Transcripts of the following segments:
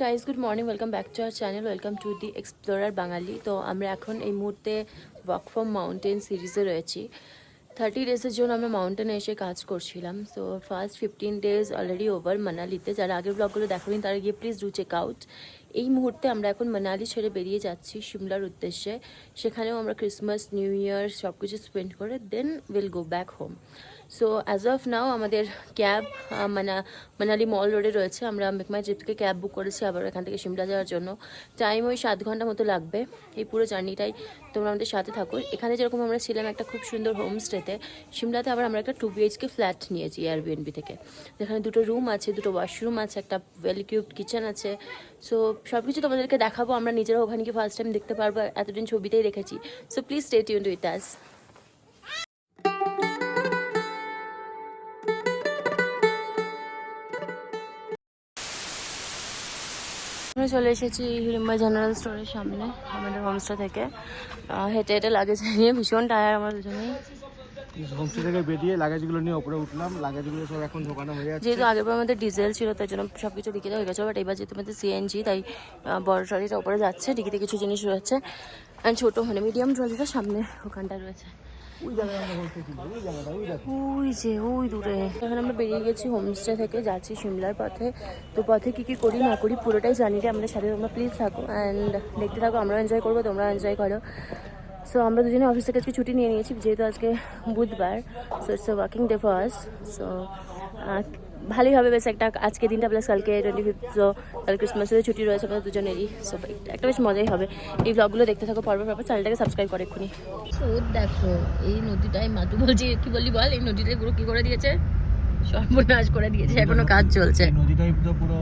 Guys good morning, welcome back to our channel, welcome to the explorer Bangali. তো আমরা এখন এই মুহূর্তে ওয়াক ফ্রম মাউন্টেন সিরিজে রয়েছি। 30 ডেজের জন্য আমরা মাউন্টেনে এসে কাজ করছিলাম। So first 15 days already over মানালিতে। যারা আগের ব্লগগুলো দেখেন তারা গিয়ে প্লিজ ডু চেক আউট। এই মুহূর্তে আমরা এখন মানালি ছেড়ে বেরিয়ে যাচ্ছি সিমলার উদ্দেশ্যে। সেখানেও আমরা ক্রিসমাস, নিউ ইয়ার সব কিছু স্পেন্ড করে then will go back home. So as of now আমাদের ক্যাব মানালি মল রোডে রয়েছে। আমরা মেকমাই ট্রিপ থেকে ক্যাব বুক করেছি আবার এখান থেকে সিমলা যাওয়ার জন্য। টাইম ওই 7 ঘন্টা মতো লাগবে এই পুরো জার্নিটাই। তোমরা আমাদের সাথে থাকো। এখানে যেরকম আমরা ছিলাম একটা খুব সুন্দর হোমস্টেতে, সিমলাতে আবার আমরা একটা 2 BHK ফ্ল্যাট নিয়েছি এয়ারবিএনবি থেকে, যেখানে 2টো রুম আছে, 2টো ওয়াশরুম আছে, একটা ওয়েল ইকুইপড কিচেন আছে। সো সব কিছু তোমাদেরকে দেখাবো। আমরা নিজেরা ওখানে গিয়ে ফার্স্ট টাইম দেখতে পারবো, এতদিন ছবিতেই দেখেছি। So please stay tuned with us. আমরা চলে এসেছি হিড়িম্বা জেনারেল স্টোরের সামনে আমাদের হোমস্টে থেকে। হেঁটে হেঁটে লাগেজ নিয়ে ভীষণ টায়ার আমরা দুজনেই। হোমস্টে থেকে বেরিয়ে লাগেজগুলো নিয়ে উপরে উঠলাম। লাগেজগুলো সব এখন ঢোকানো হয়ে যাচ্ছে। যেহেতু আগের বার আমাদের ডিজেল ছিল তাই জন্য সব কিছু ডিকিতে হয়ে গেছে, বাট এবার যেহেতু আমাদের সিএনজি তাই বড় ট্রলিটা উপরে যাচ্ছে, ডিকিতে কিছু জিনিস রয়েছে। অ্যান্ড ছোটো মানে মিডিয়াম ট্রলিটা সামনে ওখানটা রয়েছে। ওই যে ওই দূরে এখন আমরা বেরিয়ে গেছি হোমস্টে থেকে, যাচ্ছি সিমলার পথে। তো পথে কী কী করি না করি পুরোটাই জার্নিটা আমাদের সাথে তোমরা প্লিজ থাকো অ্যান্ড দেখতে থাকো। আমরাও এনজয় করবো, তোমরা এনজয় করো। সো আমরা দুজনে অফিস থেকে আজকে ছুটি নিয়ে নিয়েছি যেহেতু আজকে বুধবার। So it's a working day for us. So ভালোই হবে বেশ একটা আজকে দিনটা, প্লাস কালকে 25th। সো কাল ক্রিসমাসের ছুটি রয়েছে আমাদের দুজনেরই। সো একটা বেশ মজাই হবে। এই ব্লগগুলো দেখতে থাকো পর্ব চ্যানেলটাকে সাবস্ক্রাইব করে এক্ষুনি। সো দেখো এই নদীটাই, মাতু বলছি কি বললি বল, এই নদীটাই পুরো কি করে দিয়েছে, সর্বনাশ করে দিয়েছে। এখনো কাজ চলছে। নদীটাই পুরো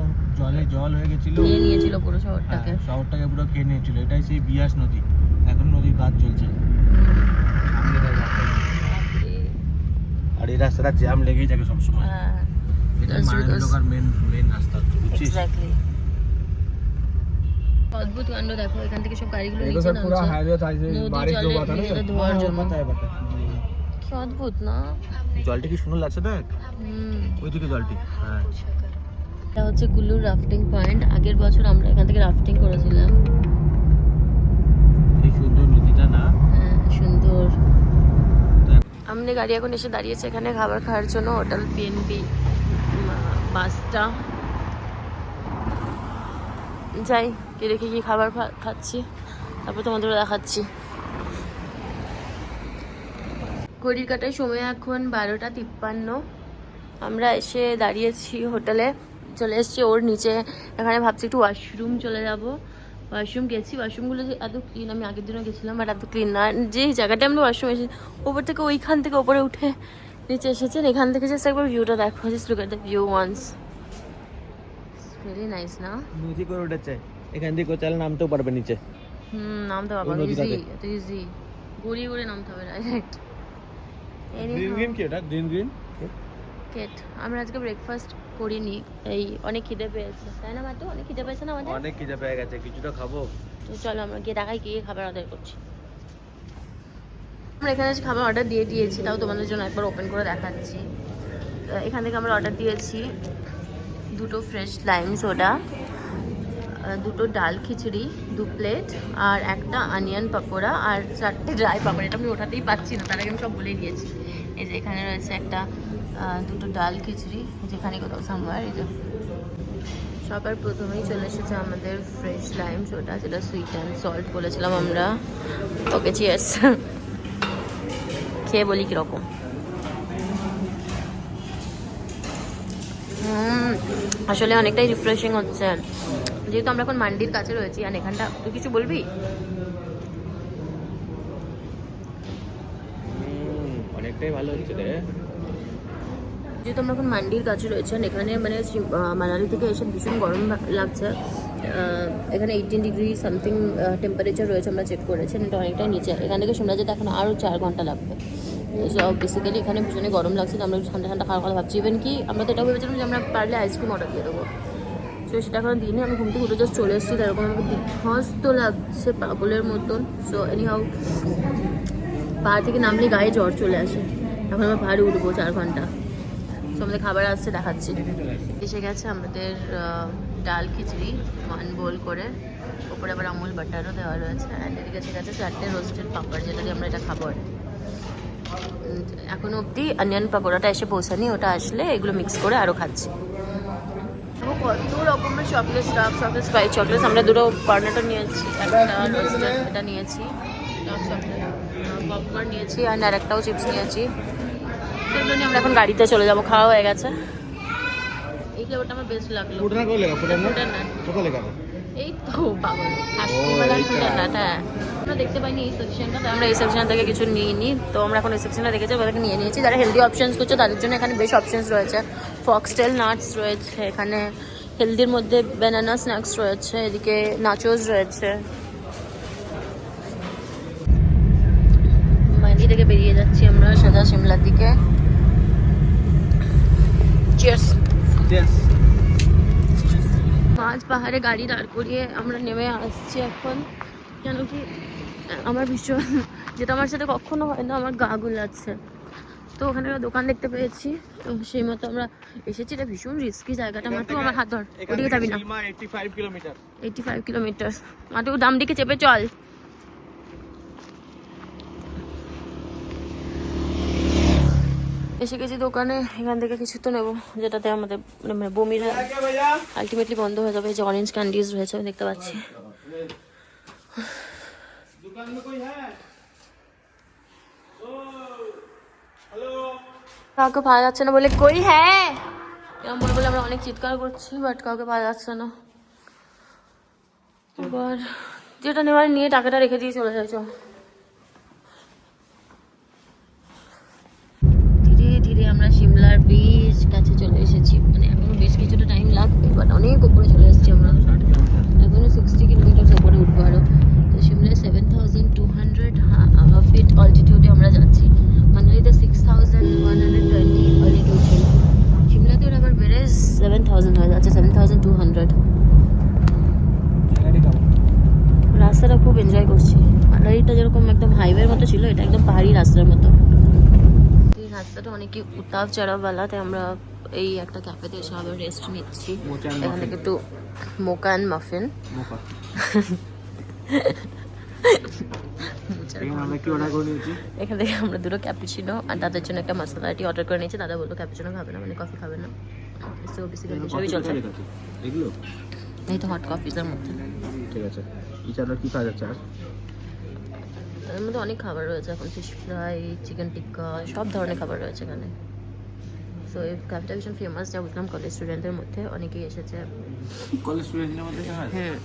জল হয়ে গেছিল, খেয়ে নিয়েছিল পুরো শহরটাকে। শহরটাকে পুরো খেয়ে নিয়েছিল। এটাই সেই বিয়াস নদী, এখন নদীর কাজ চলছে। আর এই রাস্তাটা জ্যাম লেগেই থাকে সবসময়। এটা মারানি লোকার মেন রাস্তা, বুঝছিস? এক্স্যাক্টলি। অদ্ভুত কাণ্ড দেখো, এখান থেকে সব গাড়িগুলো নিচে পুরো নামছে হাইওয়ে থাকে, বারিশ জল বাতা না, ধোয়ার জন্য। কি কি অদ্ভুত না? জলটা কি সুন্দর লাগছে দেখ, ওইদিকে জলটি। হ্যাঁ, এটা হচ্ছে কুল্লুর রাফটিং পয়েন্ট। আগের বছর আমরা এখান থেকে রাফটিং করেছিলাম। এই সুন্দর নদীটা না? হ্যাঁ সুন্দর। আমাদের গাড়ি এখন এসে দাঁড়িয়েছে এখানে খাবার খাওয়ার জন্য, হোটেল পিএনবি বাসটা। যাই কি দেখি কি খাবার খাচ্ছি, তারপর তোমাদেরও দেখাচ্ছি। ঘড়ির কাটায় সময় এখন 12টা 53। আমরা এসে দাঁড়িয়েছি হোটেলে, চলে এসেছি ওর নিচে। এখানে ভাবছি একটু ওয়াশরুম চলে যাব। ওয়াশরুম গেছি, ওয়াশরুমগুলো যে এত ক্লিন, আমি আগের দিনও গেছিলাম বাট এত ক্লিন না। যেই জায়গাটা আমরা ওয়াশরুম এসেছি ওপর থেকে, ওইখান থেকে ওপরে উঠে নিচে এসেছেন। এখান থেকে জাস্ট একবার ভিউটা দেখো, just look at the view once. Very nice না? নদী করে উঠেছে, এখান থেকে চাইলে নামতেও পারবে নিচে। নামতে পারবো, ইজি, এত ইজি। ঘুরিয়ে ঘুরে নামতে হবে ডাইরেক্ট। গ্রিন কি এটা? গ্রিন কেট। আমরা আজকে ব্রেকফাস্ট করিনি, এই অনেক খিদে পেয়েছে, তাই না মাতু? অনেক খিদে পেয়েছে না আমাদের? অনেক খিদে পেয়ে গেছে, কিছুটা খাবো। তো চলো আমরা গিয়ে দেখাই গিয়ে খাবার অর্ডার করছি। আমরা এখানে খাবার অর্ডার দিয়ে দিয়েছি, তাও তোমাদের জন্য একবার ওপেন করে দেখাচ্ছি। এখান থেকে আমরা অর্ডার দিয়েছি 2টো ফ্রেশ লাইম সোডা, 2টো ডাল খিচুড়ি, 2 প্লেট, আর একটা অনিয়ন পকোড়া, আর 4টে ড্রাই পাপড়। এটা আমি ওঠাতেই পাচ্ছি না, তার আগে আমি সব বলেই দিয়েছি। এই যে এখানে রয়েছে একটা 2টো ডাল খিচুড়ি, যেখানে কোথাও সামবার। এই যে সবার প্রথমেই চলে এসেছে আমাদের ফ্রেশ লাইম সোডা, যেটা সুইট অ্যান্ড সল্ট বলেছিলাম আমরা। ওকে চিয়ার্স। খেয়ে বলি কীরকম। আসলে অনেকটাই রিফ্রেশিং হচ্ছে, যেহেতু আমরা এখন মান্ডির কাছে রয়েছি। আর এখানটা তুই কিছু বলবি? অনেকটাই ভালো হচ্ছে রে। যেহেতু আমরা এখন মান্ডির কাছে রয়েছেন, এখানে মানে মানালি থেকে এসে ভীষণ গরম লাগছে। এখানে 18 ডিগ্রি সামথিং টেম্পারেচার রয়েছে, আমরা চেক করেছি। এটা অনেকটাই নিচে। এখান থেকে সিমলা যেতে এখন আরও 4 ঘন্টা লাগবে। সো বেসিক্যালি এখানে ভীষণই গরম লাগছে, তো আমরা ঠান্ডা ঠান্ডা খাওয়ার কথা ভাবছি। ইভেন কি আমরা তো এটাও ভেবেছিলাম যে আমরা পারলে আইসক্রিম অর্ডার দিয়ে দেবো। তো সেটা এখন দিনে আমি ঘুম থেকে উঠে জাস্ট চলে এসেছি, তারকম আমাকে বিধ্বস্ত লাগছে পাগলের মতন। সো এনিহাউ পাহাড় থেকে নামলে গায়ে জ্বর চলে আসে। এখন আমরা পাহাড়ে উঠবো 4 ঘন্টা। সো আমাদের খাবার আসছে, দেখাচ্ছি। এসে গেছে আমাদের ডাল খিচড়ি 1 বোল করে, ওপরে আবার আমুল বাটারও দেওয়া রয়েছে। অ্যান্ড এদিকে ঠিক আছে 4টে রোস্টেড পাপড়, যেটা দিয়ে আমরা এটা খাবো। এখনো অবধি অনিয়ন পাকোড়াটা এসে পৌঁছানি, ওটা আসলে এগুলো মিক্স করে আরও খাচ্ছি। কত রকমের chocolate, dark chocolate, spice chocolate. আমরা দুটো কর্নেটো নিয়েছি, একটা রোস্টেড এটা নিয়েছি ডার্ক চকলেট, পপকর্ন নিয়েছি, আর একটাও চিপস নিয়েছি। সেগুলো নিয়ে আমরা এখন গাড়িতে চলে যাবো, খাওয়া হয়ে গেছে। এই ফ্লেভারটা আমার বেস্ট লাগলো। এই তো পাগল আমরা দেখতে পাইনি এই সেকশনটা, তো আমরা এই সেকশন থেকে কিছু নিইনি। তো আমরা এখন এই সেকশনটা দেখেছি, ওদেরকে নিয়ে নিয়েছি। যারা হেলদি অপশনস করছে তাদের জন্য এখানে বেশ অপশনস রয়েছে। ফক্সটেল নাটস রয়েছে এখানে, হেলদির মধ্যে ব্যানানা স্ন্যাক্স রয়েছে, এদিকে নাচোস রয়েছে। মাইন্ডি থেকে বেরিয়ে যাচ্ছি আমরা সোজা সিমলার দিকে। চিয়ার্স। মাঝ পাহাড়ে গাড়ি দাঁড় করিয়ে আমরা নেমে আসছি এখন, কেন কি আমার ভীষণ, যেটা আমার সাথে কখনো হয় না, আমার গা গুলাচ্ছে। তো ওখানে একটা দোকান দেখতে পেয়েছি, তো সেই মতো আমরা এসেছি। এটা ভীষণ রিস্কি জায়গাটা, মাটু আমার হাত ধর, ওদিকে যাবি না। 85 কিলোমিটার। মাটু দাম দিকে চেপে চল। এসে গেছি দোকানে, এখান থেকে কিছু তো নেবো যেটাতে আমাদের মানে বমির আলটিমেটলি বন্ধ হয়ে যাবে। যে অরেঞ্জ ক্যান্ডিজ রয়েছে আমি দেখতে পাচ্ছি। কাউকে পাওয়া যাচ্ছে না বলে, কই হ্যাঁ এরকম বলে বলে আমরা অনেক চিৎকার করছি, বাট কাউকে পাওয়া যাচ্ছে না। এবার যেটা নেওয়ার নিয়ে টাকাটা রেখে দিয়ে চলে যাচ্ছ। ধীরে ধীরে আমরা সিমলার ব্রিজ কাছে চলে এসেছি, মানে এখনো বেশ কিছুটা টাইম লাগবে, বাট অনেক উপরে চলে এসেছি আমরা। এখনো 60 কিলোমিটার উপরে উঠবো আরো। তো সিমলায় 7200 ফিট অল্টিটিউডে আমরা যাচ্ছি, মানালিতে 6120 অল্টিটিউড ছিল। সিমলাতে ওর আবার বেড়ে 7000 হয়ে যাচ্ছে, 7200। রাস্তাটা খুব এনজয় করছি। মানালিটা যেরকম একদম হাইওয়ের মতো ছিল, এটা একদম পাহাড়ি রাস্তার মতো। এই রাস্তাটা অনেকই উত্তাপ চড়াওয়ালা, তাই আমরা এই একটা ক্যাফেতে এসে আবার রেস্ট নিচ্ছি। এখান থেকে একটু মোকা অ্যান্ড মাফিন। এখান থেকে আমরা দুটো ক্যাপুচিনো আর তাদের জন্য একটা মশলা টি অর্ডার করে নিয়েছি। দাদা বললো ক্যাপুচিনো খাবে না, মানে কফি খাবে না। সো বেসিক্যালি সবই চলছে। এই তো হট কফিজের মধ্যে। ঠিক আছে, এছাড়া কি খাওয়া যাচ্ছে? এর মধ্যে অনেক খাবার রয়েছে এখন, ফিশ ফ্রাই, চিকেন টিক্কা, সব ধরনের খাবার রয়েছে এখানে। সো এই ক্যাফেটা ভীষণ ফেমাস, যা বুঝলাম কলেজ স্টুডেন্টদের মধ্যে অনেকেই এসেছে। কলেজ স্টুডেন্টদের মধ্যে হুম,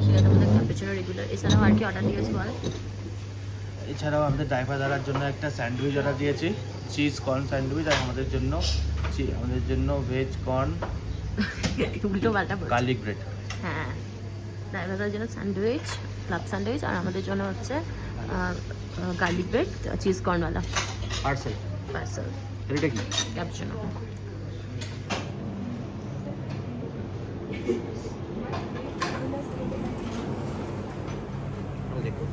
সেখানে আমাদের ক্যাপুচিনো রেগুলার। এছাড়াও আর কি অর্ডার দিয়েছি বল? এছাড়াও আমাদের ড্রাইভার দাদার জন্য একটা স্যান্ডউইচ অর্ডার দিয়েছি, চিজ কর্ন স্যান্ডউইচ, আর আমাদের জন্য ভেজ কর্ন উল্টো পাল্টা গার্লিক ব্রেড। হ্যাঁ, ড্রাইভারদের জন্য স্যান্ডউইচ, ক্লাব স্যান্ডউইচ, আর আমাদের জন্য হচ্ছে গার্লিক ব্রেড চিজ কর্নওয়ালা পার্সেল। এটা কি? ক্যাপুচিনো।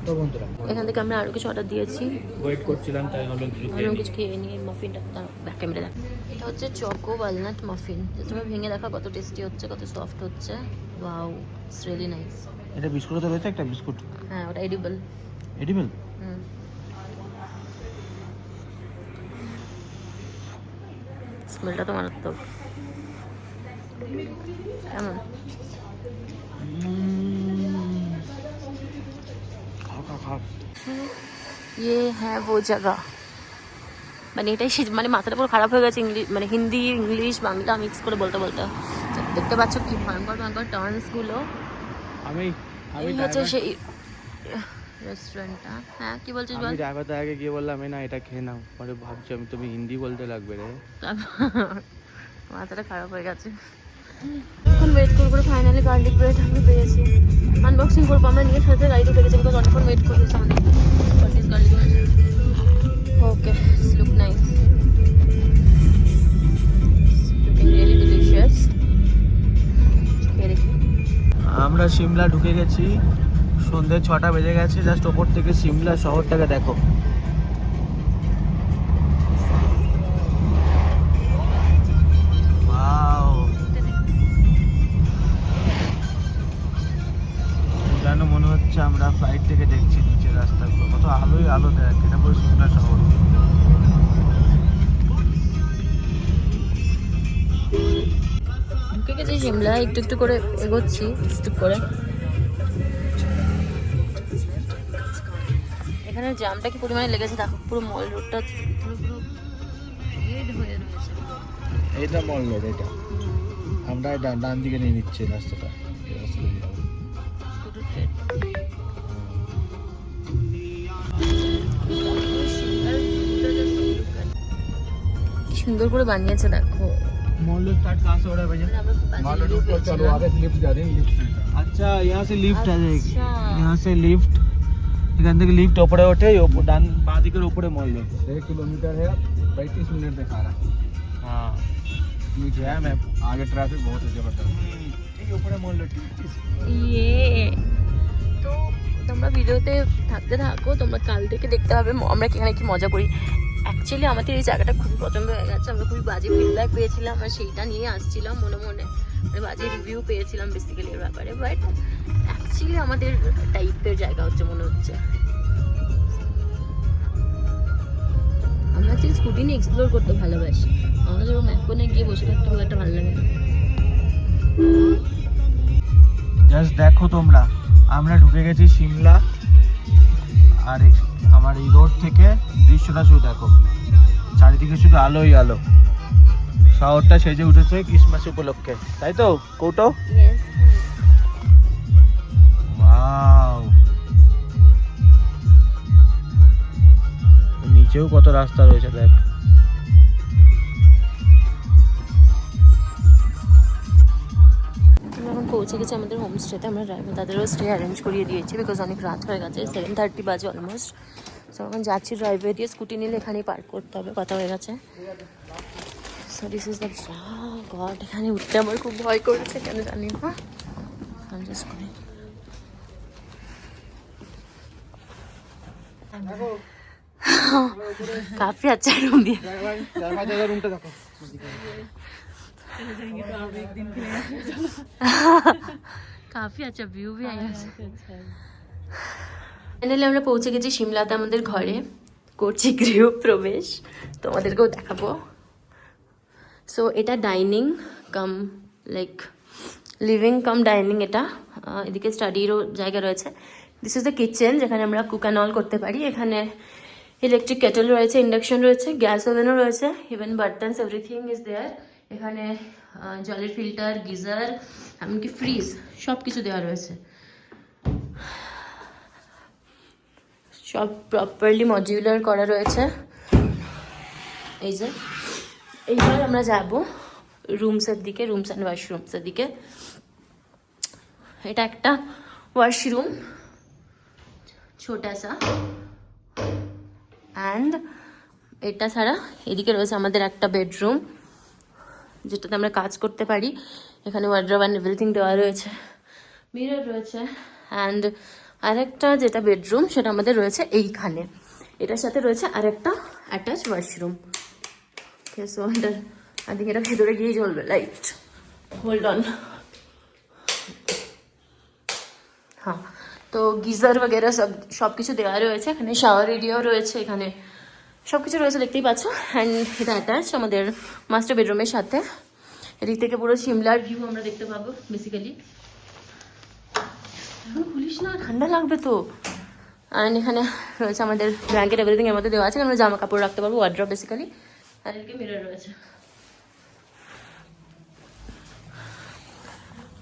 তো বন্ধুরা, এখান থেকে আমরা আরো কিছু অর্ডার দিয়েছি, ওয়েট করছিলাম, তাই অন্য কিছু খেয়ে নিয়ে মাফিনটা ব্যাক ক্যামেরা দেখ। এটা হচ্ছে চকো ওয়ালনাট মাফিন, তুমি ভেঙে দেখা কত টেস্টি হচ্ছে, কত সফট হচ্ছে। Wow, it's really nice. এটা বিস্কুট তো রয়েছে, একটা বিস্কুট। হ্যাঁ, ওটা এডিবল। হুম, স্মেলটা তো মারাত্মক। কেমন? ये है वो जगह, মানে এটাই মানে মাথাটা পুরো খারাপ হয়ে গেছে। ইংলিশ মানে হিন্দি ইংলিশ বাংলা মিক্স করে বলতে বলতে। দেখতে পাচ্ছ কি ভয়ঙ্কর ভয়ঙ্কর টার্নসগুলো। আমি হচ্ছে সেই রেস্টুরেন্টটা। হ্যাঁ, কি বলছিস বল? আমি ড্রাইভার দাদাকে গিয়ে বললাম না এটা খেয়ে নাও, পরে ভাবছি আমি তুমি হিন্দি বলতে লাগবে রে। মাথাটা খারাপ হয়ে গেছে। এখন ওয়েট করে ফাইনালি গার্লিক ব্রেড আমি পেয়েছি, আনবক্সিং করবো। আমরা নিয়ে সাথে গাড়িতে উঠে গেছি, বিকজ অনেকক্ষণ ওয়েট করেছি আমাদের। Garlic bread, okay, look nice, looking really delicious. আমরা সিমলা ঢুকে গেছি, সন্ধ্যে 6টা বেজে গেছে। জাস্ট ওপর থেকে সিমলা শহরটাকে দেখো। হচ্ছে আমরা ফ্লাইট থেকে দেখছি নিচের রাস্তাগুলো, কত আলোই আলো, দেখ এটা পুরো সিমলা শহর। ঢুকে গেছি সিমলা, একটু একটু করে এগোচ্ছি টুক করে। এখানে জ্যামটা কি পরিমাণে লেগেছে দেখো, পুরো মল রোডটা পুরো রেড হয়ে রয়েছে। এইটা মল রোড, এটা আমরা ডান দিকে নিয়ে নিচ্ছি রাস্তাটা, এই রাস্তা দিয়ে যাবো। পুরো red। কি সুন্দর করে বানিয়েছে দেখো। मॉल स्टार्ट कहाँ से हो रहा है भैया? मॉल रोड पर चलो, आगे लिफ्ट जा रही है, लिफ्ट। अच्छा यहाँ से लिफ्ट आ जाएगी, अच्छा। यहाँ से लिफ्ट, এখান থেকে লিফট উপরে ওঠে, ডান বাঁ দিকের উপরে মল রোড। 1 किलोमीटर है, 35 मिनट दिखा रहा है। हाँ ठीक है, मैं आगे ट्रैफिक बहुत है जबरदस्त, ठीक है ऊपर मॉल रोड। ইয়ে তো তোমরা ভিডিওতে থাকতে থাকো, তোমরা কাল থেকে দেখতে হবে আমরা এখানে কি মজা করি। অ্যাকচুয়ালি আমাদের এই জায়গাটা খুবই পছন্দ হয়ে গেছে, আমরা খুবই বাজে ফিডব্যাক পেয়েছিলাম আর সেইটা নিয়ে আসছিলাম মনে মনে, মানে বাজে রিভিউ পেয়েছিলাম বেসিক্যালি এর ব্যাপারে, বাট অ্যাকচুয়ালি আমাদের টাইপের জায়গা হচ্ছে মনে হচ্ছে। আমরা হচ্ছে স্কুটি নিয়ে এক্সপ্লোর করতে ভালোবাসি, আমরা যখন ম্যাপনে গিয়ে বসে থাকতে খুব একটা ভালো লাগে না। জাস্ট দেখো তোমরা, আমরা ঢুকে গেছি সিমলা, আর আমার এই রোড থেকে দৃশ্যটা শুধু দেখো, চারিদিকে শুধু আলোই আলো, শহরটা সেজে উঠেছে ক্রিসমাস উপলক্ষে, তাই তো কৌটো? ওয়াও, নিচেও কত রাস্তা রয়েছে দেখ। আমরা এখন পৌঁছে গেছি আমাদের হোমস্টেতে, আমরা ড্রাইভার তাদেরও স্টে অ্যারেঞ্জ করিয়ে দিয়েছি, বিকজ অনেক রাত হয়ে গেছে, 7:30 বাজে অলমোস্ট। সো এখন যাচ্ছি ড্রাইভার দিয়ে, স্কুটি নিলে এখানেই পার্ক করতে হবে, কথা হয়ে গেছে। So this is the god, এখানে উঠতে আমার খুব ভয় করেছে, কেন জানি না। জাস্ট করে काफी अच्छा रूम दिया। काफी अच्छा व्यू भी है यहाँ से। ফাইনালি আমরা পৌঁছে গেছি সিমলাতে আমাদের ঘরে, করছি গৃহ প্রবেশ, তোমাদেরকেও দেখাবো। সো এটা ডাইনিং কাম লাইক লিভিং কাম ডাইনিং, এটা এদিকে স্টাডিরও জায়গা রয়েছে। দিস ইজ দ্য কিচেন, যেখানে আমরা কুক অ্যান্ড অল করতে পারি। এখানে ইলেকট্রিক কেটেল রয়েছে, ইন্ডাকশন রয়েছে, গ্যাস ওভেনও রয়েছে, ইভেন বার্টনস এভরিথিং ইজ দেয়ার। এখানে জলের ফিল্টার, গিজার, এমনকি ফ্রিজ, সব কিছু দেওয়া রয়েছে। সব প্রপারলি মডিউলার করা রয়েছে। এই যে এইবার আমরা যাব রুমসের দিকে, রুমস অ্যান্ড ওয়াশরুমসের দিকে। এটা একটা ওয়াশরুম, ছোটা সা, অ্যান্ড এটা ছাড়া এদিকে রয়েছে আমাদের একটা বেডরুম, যেটাতে আমরা কাজ করতে পারি। এখানে ওয়ার্ড্রোব অ্যান্ড এভরিথিং দেওয়া রয়েছে, মিরর রয়েছে। অ্যান্ড আরেকটা যেটা বেডরুম, সেটা আমাদের রয়েছে এইখানে, এটার সাথে রয়েছে আরেকটা অ্যাটাচ ওয়াশরুম। সো এটার আই থিঙ্ক এটা ভেতরে গিয়েই চলবে, লাইট হোল্ড অন। হ্যাঁ, তো গিজার বগেরা সব কিছু দেওয়া রয়েছে, এখানে শাওয়ার এরিয়াও রয়েছে, এখানে সব কিছু রয়েছে দেখতেই পাচ্ছ। অ্যান্ড এটা অ্যাটাচ আমাদের মাস্টার বেডরুমের সাথে। এদিক থেকে পুরো সিমলার ভিউ আমরা দেখতে পাবো বেসিক্যালি। এখন খুলিস না, ঠান্ডা লাগবে তো। অ্যান্ড এখানে রয়েছে আমাদের ব্ল্যাঙ্কেট, এভরিথিং এর মধ্যে দেওয়া আছে, আমরা জামা কাপড় রাখতে পারবো, ওয়ার্ড্রপ বেসিক্যালি। আর এদিকে মিরর রয়েছে।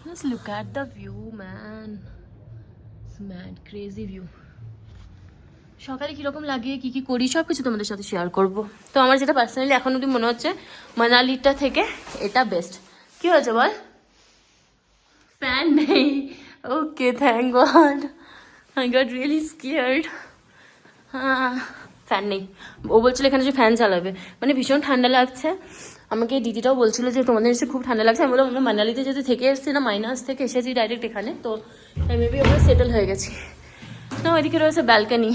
Just look at the view, man. It's mad, crazy view. সকালে কীরকম লাগে, কী কী করি, সব কিছু তোমাদের সাথে শেয়ার করব। তো আমার যেটা পার্সোনালি এখন অবধি মনে হচ্ছে মানালিটা থেকে এটা বেস্ট। কি হয়েছে বল? ফ্যান নেই, okay thank god, I got really scared. হ্যাঁ, ফ্যান নেই। ও বলছিল এখানে যে ফ্যান চালাবে, মানে ভীষণ ঠান্ডা লাগছে। আমাকে দিদিটাও বলছিল যে তোমাদের এসে খুব ঠান্ডা লাগছে। আমি বললাম আমরা মানালিতে যেহেতু থেকে এসেছি না, মাইনাস থেকে এসেছি ডাইরেক্ট এখানে, তো মেবি আমরা সেটেল হয়ে গেছি। না, ওইদিকে রয়েছে ব্যালকানি।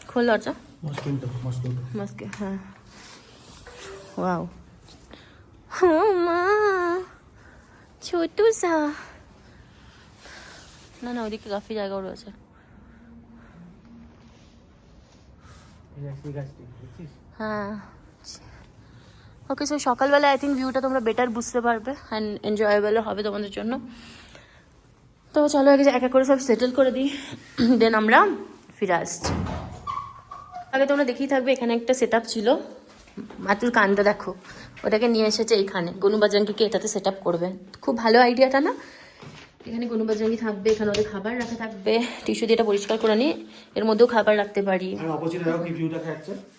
খোল দরজা, মস্কে। হ্যাঁ, ওয়াও, মা ছোটু সা, না না, ওইদিকে কাফি জায়গাও রয়েছে। হ্যাঁ, ওকে। সো সকালবেলা আই থিঙ্ক ভিউটা তোমরা বেটার বুঝতে পারবে অ্যান্ড এনজয়েবলও হবে তোমাদের জন্য। তো চলো আগে এক এক করে সব সেটেল করে দিই, দেন আমরা ফিরে আসছি। আগে তোমরা দেখেই থাকবে, এখানে একটা সেট আপ ছিল, মাতুল কান্দা দেখো, ওটাকে নিয়ে এসেছে এইখানে। গনুবাজাঙ্গিকে এটাতে সেট আপ করবে, খুব ভালো আইডিয়াটা না? এখানে গনুবাজাঙ্গি থাকবে, এখানে ওদের খাবার রাখা থাকবে, টিস্যু দিয়ে এটা পরিষ্কার করে নিয়ে এর মধ্যেও খাবার রাখতে পারি।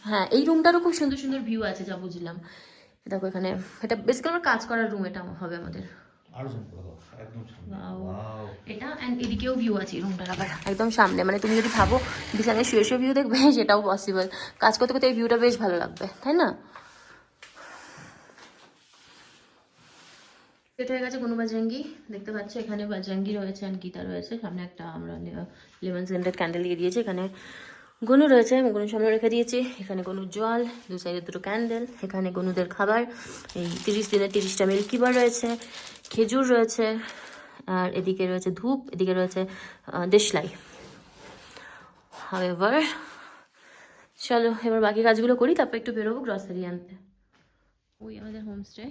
হ্যাঁ, এই রুমটারও খুব সুন্দর সুন্দর ভিউ আছে যা বুঝলাম। দেখো এখানে, এটা বেসিক্যালি আমার কাজ করার রুম, এটা হবে আমাদের। এটা অ্যান্ড এদিকেও ভিউ আছে রুমটার আবার একদম সামনে, মানে তুমি যদি ভাবো বিছানায় শুয়ে শুয়ে ভিউ দেখবে সেটাও পসিবল। কাজ করতে করতে এই ভিউটা বেশ ভালো লাগবে, তাই না? সেট হয়ে গেছে গনুবাজাঙ্গি, দেখতে পাচ্ছ এখানে বাজাঙ্গি রয়েছে অ্যান্ড গীতা রয়েছে। সামনে একটা আমরা লেমন সেন্টেড ক্যান্ডেল দিয়ে দিয়েছি, এখানে গনু রয়েছে, আমি গনুর সামনে রেখে দিয়েছি। এখানে গনুর জল, দু সাইডে দুটো ক্যান্ডেল, এখানে গনুদের খাবার, এই 30 দিনের 30টা মিল্কি বার রয়েছে, খেজুর রয়েছে, আর এদিকে রয়েছে ধূপ, এদিকে রয়েছে দেশলাই। এবার চলো এবার বাকি কাজগুলো করি, তারপর একটু বেরোবো গ্রসারি আনতে। ওই আমাদের হোমস্টে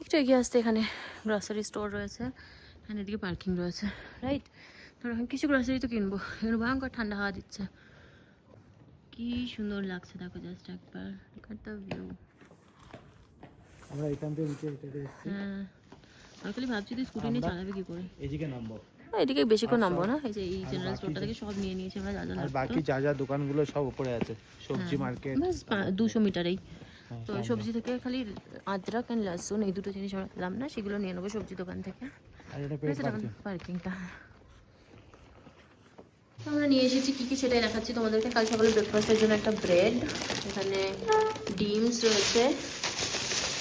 একটু এগিয়ে আসতে এখানে গ্রসারি স্টোর রয়েছে, এখানে এদিকে পার্কিং রয়েছে, রাইট? তো এখন কিছু গ্রসারি তো কিনবো। এখানে ভয়ঙ্কর ঠান্ডা হাওয়া দিচ্ছে, কি সুন্দর লাগছে দেখো, জাস্ট একবার ভিউ। আমরা এখান থেকে নিচে হেঁটে এসেছি। হ্যাঁ, আমি খালি ভাবছি তুই স্কুটি নিয়ে চালাবে কি করে। এদিকে নামবো, এদিকে বেশিক্ষণ নামবো না, এই যে এই জেনারেল স্টোরটা থেকে সব নিয়ে নিয়েছি আমরা, যা যা লাগতো। বাকি যা যা দোকানগুলো সব উপরে আছে, সবজি মার্কেট বাস 200 মিটারেই। তো সবজি থেকে খালি আদরক অ্যান্ড লসুন এই দুটো জিনিস আমরা পেলাম না, সেগুলো নিয়ে নেবো সবজি দোকান থেকে। আর এটা পেট পার্কিংটা আমরা নিয়ে এসেছি কি কি সেটাই দেখাচ্ছি তোমাদেরকে। কাল সকালে ব্রেকফাস্টের জন্য একটা ব্রেড, এখানে ডিমস রয়েছে,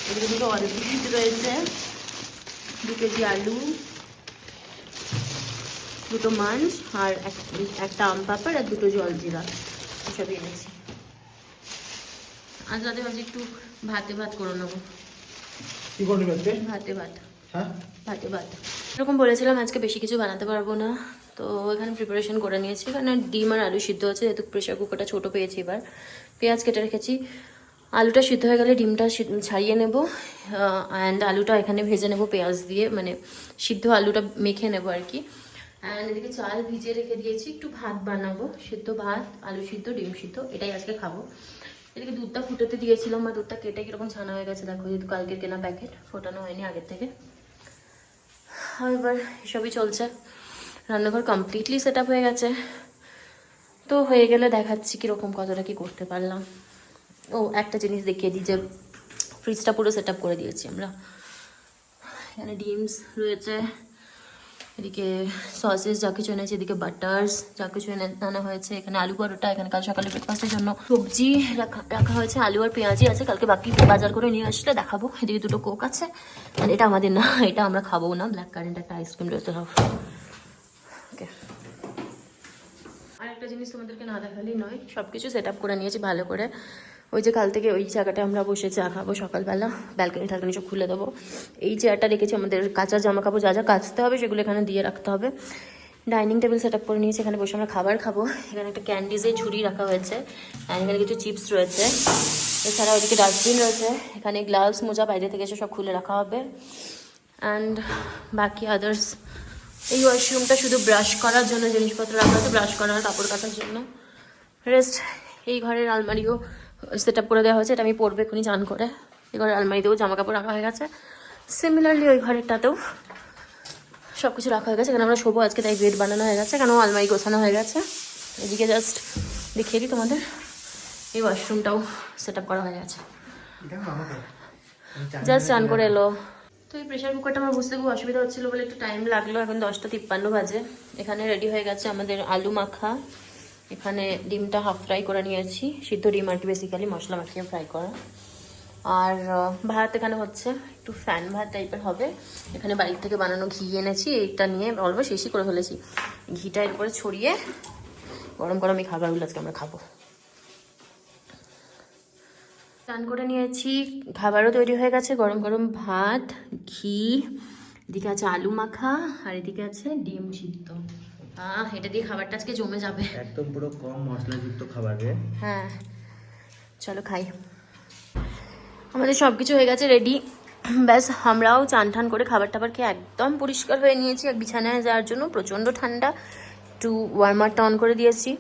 এদিকে দুটো অরেঞ্জ রয়েছে, 2 কেজি আলু, দুটো মাঞ্চ, আর একটা আম পাপড়, আর দুটো জলজিরা, এসবই এনেছি। আজ রাতে ভাবছি একটু ভাত করে নেবো। কি করবি আজকে? ভাত। হ্যাঁ, ভাত। এরকম বলেছিলাম আজকে বেশি কিছু বানাতে পারবো না, তো এখানে প্রিপারেশন করে নিয়েছি। এখানে ডিম আর আলু সিদ্ধ আছে, যেহেতু প্রেশার কুকারটা ছোটো পেয়েছি। এবার পেঁয়াজ কেটে রেখেছি, আলুটা সিদ্ধ হয়ে গেলে ডিমটা ছাড়িয়ে নেব, অ্যান্ড আলুটা এখানে ভেজে নেব পেঁয়াজ দিয়ে, মানে সিদ্ধ আলুটা মেখে নেবো আর কি। অ্যান্ড এদিকে চাল ভিজিয়ে রেখে দিয়েছি, একটু ভাত বানাবো, সিদ্ধ ভাত, আলু সিদ্ধ, ডিম সিদ্ধ, এটাই আজকে খাবো। এদিকে দুধটা ফুটাতে দিয়েছিলাম, আর দুধটা কেটে কীরকম ছানা হয়ে গেছে দেখো, যেহেতু কালকে কেনা প্যাকেট, ফোটানো হয়নি আগের থেকে। এবার এসবই চলছে, রান্নাঘর কমপ্লিটলি সেট আপ হয়ে গেছে। তো হয়ে গেলে দেখাচ্ছি কীরকম কতটা কি করতে পারলাম। ও একটা জিনিস দেখিয়ে দিই, যে ফ্রিজটা পুরো সেট আপ করে দিয়েছি আমরা। এখানে ডিমস রয়েছে, এদিকে সসেস যা কিছু এনেছে, এদিকে বাটার্স যা কিছু আনা হয়েছে, এখানে আলু পরোটা, এখানে কাল সকালে ব্রেকফাস্টের জন্য সবজি রাখা হয়েছে, আলু আর পেঁয়াজি আছে, কালকে বাকি বাজার করে নিয়ে আসলে দেখাবো। এদিকে দুটো কোক আছে, আর এটা আমাদের না, এটা আমরা খাবো না, ব্ল্যাক কারেন্ট একটা আইসক্রিম রয়েছে সব। ওকে, আর একটা জিনিস তোমাদেরকে না দেখালেই নয়, সব কিছু সেট আপ করে নিয়েছি ভালো করে। ওই যে কাল থেকে ওই জায়গাটা আমরা বসে চা খাবো সকালবেলা, ব্যালকনি ঠালকনি সব খুলে দেবো। এই চেয়ারটা রেখেছি, আমাদের কাঁচা জামা কাপড় যা যা কাচতে হবে সেগুলো এখানে দিয়ে রাখতে হবে। ডাইনিং টেবিল সেট আপ করে নিয়েছি, এখানে বসে আমরা খাবার খাবো। এখানে একটা ক্যান্ডিজের ঝুড়ি রাখা হয়েছে, আর এখানে কিছু চিপস রয়েছে। এছাড়া ওইদিকে ডাস্টবিন রয়েছে, এখানে গ্লাভস মোজা বাইরে থেকে এসে সব খুলে রাখা হবে। অ্যান্ড বাকি আদার্স, এই ওয়াশরুমটা শুধু ব্রাশ করার জন্য জিনিসপত্র রাখা আছে, ব্রাশ করার কাপড় কাচার জন্য। রেস্ট এই ঘরের আলমারিও সেট আপ করে দেওয়া হয়েছে, এটা আমি পরবো এখনই চান করে। এই ঘরের আলমারিতেও জামা কাপড় রাখা হয়ে গেছে, সিমিলারলি ওই ঘরেরটাতেও সব কিছু রাখা হয়ে গেছে। এখানে আমরা শোবো আজকে, তাই বেড বানানো হয়ে গেছে, কেন আলমারি গোছানো হয়ে গেছে। এদিকে জাস্ট দেখিয়ে দিই তোমাদের, এই ওয়াশরুমটাও সেট আপ করা হয়ে গেছে, জাস্ট চান করে এলো। তো এই প্রেশার কুকারটা আমার বুঝতে খুব অসুবিধা হচ্ছিলো বলে একটু টাইম লাগলো, এখন 10:53 বাজে। এখানে রেডি হয়ে গেছে আমাদের আলু মাখা, এখানে ডিমটা হাফ ফ্রাই করে নিয়েছি, সিদ্ধ ডিম আর কি, বেসিক্যালি মশলা মাখিয়ে ফ্রাই করা। আর ভাত এখানে হচ্ছে, একটু ফ্যান ভাত টাইপের হবে। এখানে বাড়ির থেকে বানানো ঘি এনেছি, এইটা নিয়ে অল্প শেষই করে ফেলেছি। ঘিটা এরপরে ছড়িয়ে গরম গরম এই খাবারগুলো আজকে আমরা খাবো। চান করে নিয়েছি, খাবারও তৈরি হয়ে গেছে, গরম গরম ভাত, ঘি, এদিকে আছে আলু মাখা, আর এদিকে আছে ডিম সিদ্ধ। এটা দিয়ে খাবারটা আজকে জমে যাবে। একদম পুরো কম মশলাযুক্ত খাবার রে। হ্যাঁ চলো খাই। আমাদের সব কিছু হয়ে গেছে রেডি, ব্যাস আমরাও চান ঠান করে খাবার টাবার খেয়ে একদম পরিষ্কার হয়ে নিয়েছি এক বিছানায় যাওয়ার জন্য। প্রচণ্ড ঠান্ডা, একটু ওয়ার্মারটা অন করে দিয়েছি,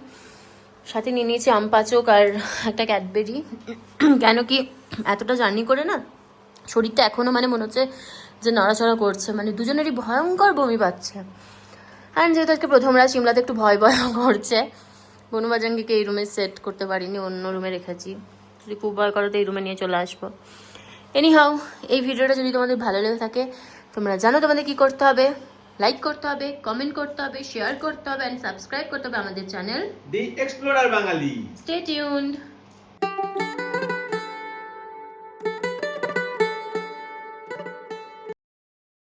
সাথে নিয়ে নিয়েছি আম পাচক আর একটা ক্যাডবেরি। কেন কি এতটা জার্নি করে না শরীরটা এখনও মানে মনে হচ্ছে যে নড়াচড়া করছে, মানে দুজনেরই ভয়ঙ্কর বমি পাচ্ছে। আর যেহেতু আজকে প্রথম রাত সিমলাতে একটু ভয় ভয় করছে, বনুবাজাঙ্গিকে এই রুমে সেট করতে পারিনি, অন্য রুমে রেখেছি। যদি খুব ভয় করো তো এই রুমে নিয়ে চলে আসবো। এনিহাউ, এই ভিডিওটা যদি তোমাদের ভালো লেগে থাকে তোমরা জানো তোমাদের কি করতে হবে, লাইক করতে হবে, কমেন্ট করতে হবে, শেয়ার করতে হবে অ্যান্ড সাবস্ক্রাইব করতে হবে আমাদের channel the explorer Bangali. Stay tuned.